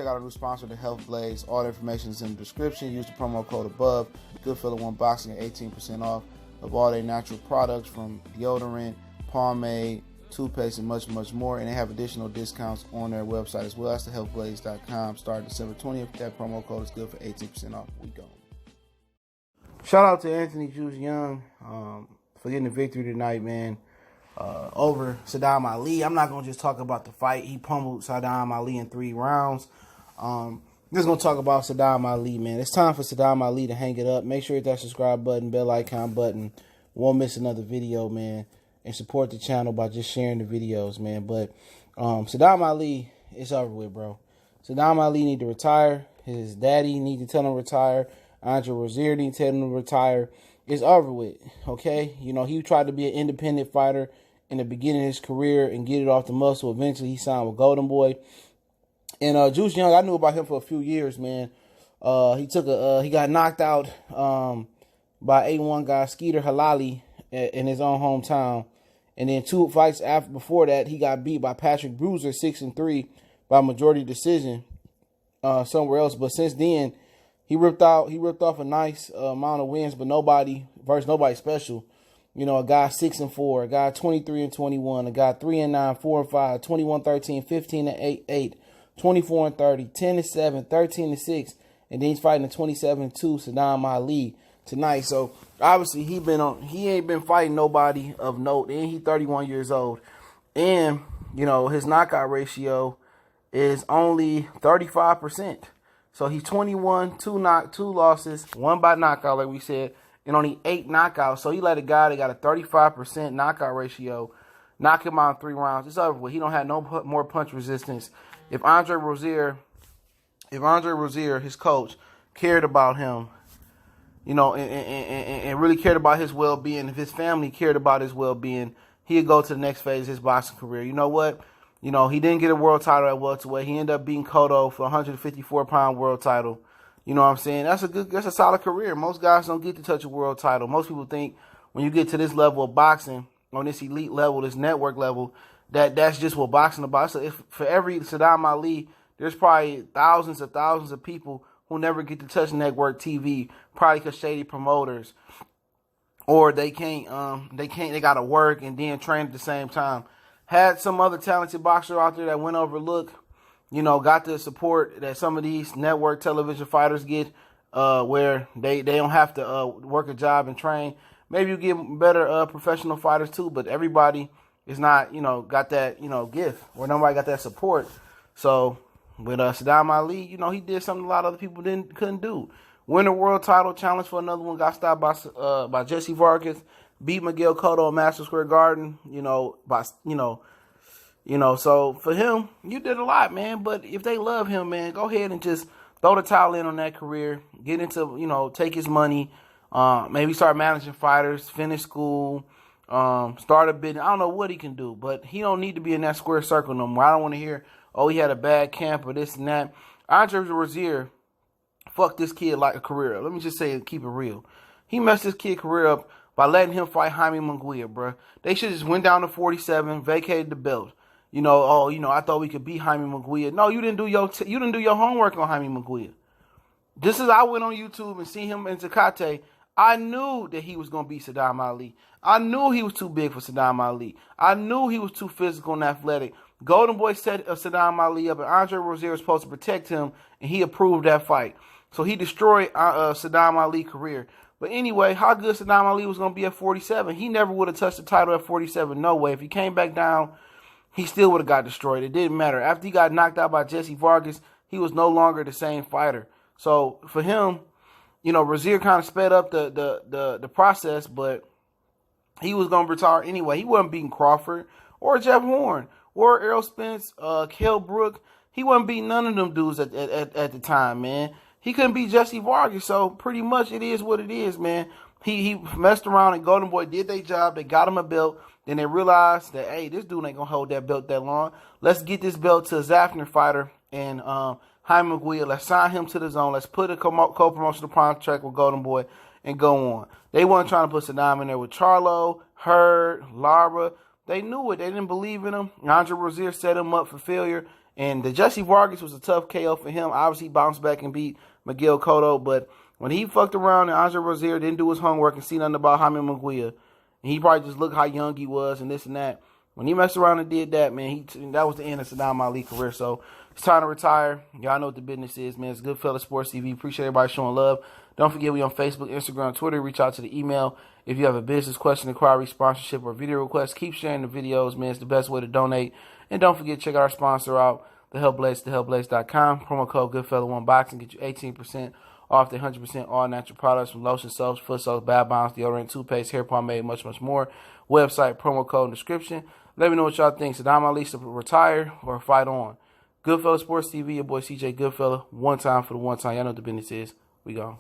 check out our new sponsor, the Health Blaze. All the information is in the description. Use the promo code above. Goodfellow Unboxing at 18% off of all their natural products from deodorant, pomade, toothpaste, and much, much more. And they have additional discounts on their website as well. That's thehealthblaze.com. Starting December 20th. That promo code is good for 18% off. We go. Shout out to Anthony Juice Young for getting the victory tonight, man. Over Sadam Ali. I'm not going to just talk about the fight. He pummeled Sadam Ali in 3 rounds. Just going to talk about Sadam Ali, man. It's time for Sadam Ali to hang it up. Make sure you hit that subscribe button, bell icon button. Won't miss another video, man. And support the channel by just sharing the videos, man. But Sadam Ali, it's over with, bro. Sadam Ali need to retire. His daddy need to tell him to retire. Andre Rozier need to tell him to retire. It's over with, okay? You know, he tried to be an independent fighter in the beginning of his career and get it off the muscle. Eventually, he signed with Golden Boy. And Juice Young, I knew about him for a few years, man. He got knocked out by A1 guy Skeeter Halali in his own hometown. And then 2 fights before that, he got beat by Patrick Bruiser 6-3 by majority decision somewhere else. But since then, he ripped off a nice amount of wins, but nobody special. You know, a guy 6-4, a guy 23-21, a guy 3-9, 4-5, 21-13, 15-8, 24-30, 10-7, 13-6, and then he's fighting a 27-2 Sadam Ali tonight. So obviously he ain't been fighting nobody of note, and he's 31 years old, and you know his knockout ratio is only 35%. So he's 21, 2 losses, 1 by knockout, like we said, and only 8 knockouts. So he let a guy that got a 35% knockout ratio knock him out in 3 rounds. It's over with. He don't have no more punch resistance. If Andre Rozier, his coach, cared about him, you know, and really cared about his well-being, if his family cared about his well-being, he'd go to the next phase of his boxing career. You know what? You know, he didn't get a world title at welterweight. He ended up beating Cotto for a 154-pound world title. You know what I'm saying? That's a solid career. Most guys don't get to touch a world title. Most people think when you get to this level of boxing, on this elite level, this network level, that's just what boxing is about. So for every Sadam Ali, there's probably thousands of people who never get to touch network TV, probably because shady promoters, or they got to work and then train at the same time. Had some other talented boxer out there that went overlooked, you know, got the support that some of these network television fighters get, where they don't have to work a job and train. Maybe you get better professional fighters too, but everybody is not, you know, got that, you know, gift, or nobody got that support. So with Sadam Ali, you know, he did something a lot of other people couldn't do. Win a world title, challenge for another one, got stopped by Jesse Vargas. Beat Miguel Cotto at Madison Square Garden, so for him, you did a lot, man. But if they love him, man, go ahead and just throw the towel in on that career. Get into, you know, take his money, maybe start managing fighters, finish school, start a business. I don't know what he can do, but he don't need to be in that square circle no more. I don't want to hear, oh, he had a bad camp or this and that. Andre Rozier fucked this kid like a career. Let me just say it, keep it real. He messed this kid career up by letting him fight Jaime Munguia, bro. They should just went down to 47, vacated the belt. You know, I thought we could beat Jaime Munguia. No, you didn't do your homework on Jaime Munguia. Just as I went on YouTube and see him in Tecate, I knew that he was going to beat Sadam Ali. I knew he was too big for Sadam Ali. I knew he was too physical and athletic. Golden Boy set Sadam Ali up, and Andre Rozier was supposed to protect him, and he approved that fight. So he destroyed Sadam Ali's career. But anyway, how good Sadam Ali was going to be at 47? He never would have touched the title at 47. No way. If he came back down, he still would have got destroyed. It didn't matter. After he got knocked out by Jesse Vargas, he was no longer the same fighter. So for him, you know, Rozier kind of sped up the process, but he was going to retire anyway. He wasn't beating Crawford or Jeff Horn or Errol Spence, Kell Brook. He wasn't beating none of them dudes at the time, man. He couldn't beat Jesse Vargas, so pretty much it is what it is, man. He messed around, and Golden Boy did their job. They got him a belt. Then they realized that, hey, this dude ain't going to hold that belt that long. Let's get this belt to a Zafner fighter and Jaime Munguia. Let's sign him to the zone. Let's put a co-promotional contract with Golden Boy and go on. They weren't trying to put Sadam in there with Charlo, Hurd, Lara. They knew it. They didn't believe in him. Andre Rozier set him up for failure, And the Jesse Vargas was a tough KO for him. Obviously, he bounced back and beat Miguel Cotto. But when he fucked around and Andre Rozier didn't do his homework and see nothing about Jaime Munguia, and he probably just looked how young he was and this and that. When he messed around and did that, man, that was the end of Sadam Ali's career. So it's time to retire. Y'all know what the business is, man. It's Goodfellas Sports TV. Appreciate everybody showing love. Don't forget we on Facebook, Instagram, Twitter. Reach out to the email. If you have a business question, inquiry, sponsorship, or video request, keep sharing the videos, man. It's the best way to donate. And don't forget, check out our sponsor out, thehealthblaze.com. Promo code Goodfella1Boxing. Get you 18% off the 100% all natural products from lotion, soaps, foot soaps, bath bombs, deodorant, toothpaste, hair pomade, much, much more. Website, promo code, and description. Let me know what y'all think. Sadam Ali should retire or fight on. Goodfellas Sports TV, your boy CJ Goodfella. One time for the one time. Y'all know what the business is. We gone.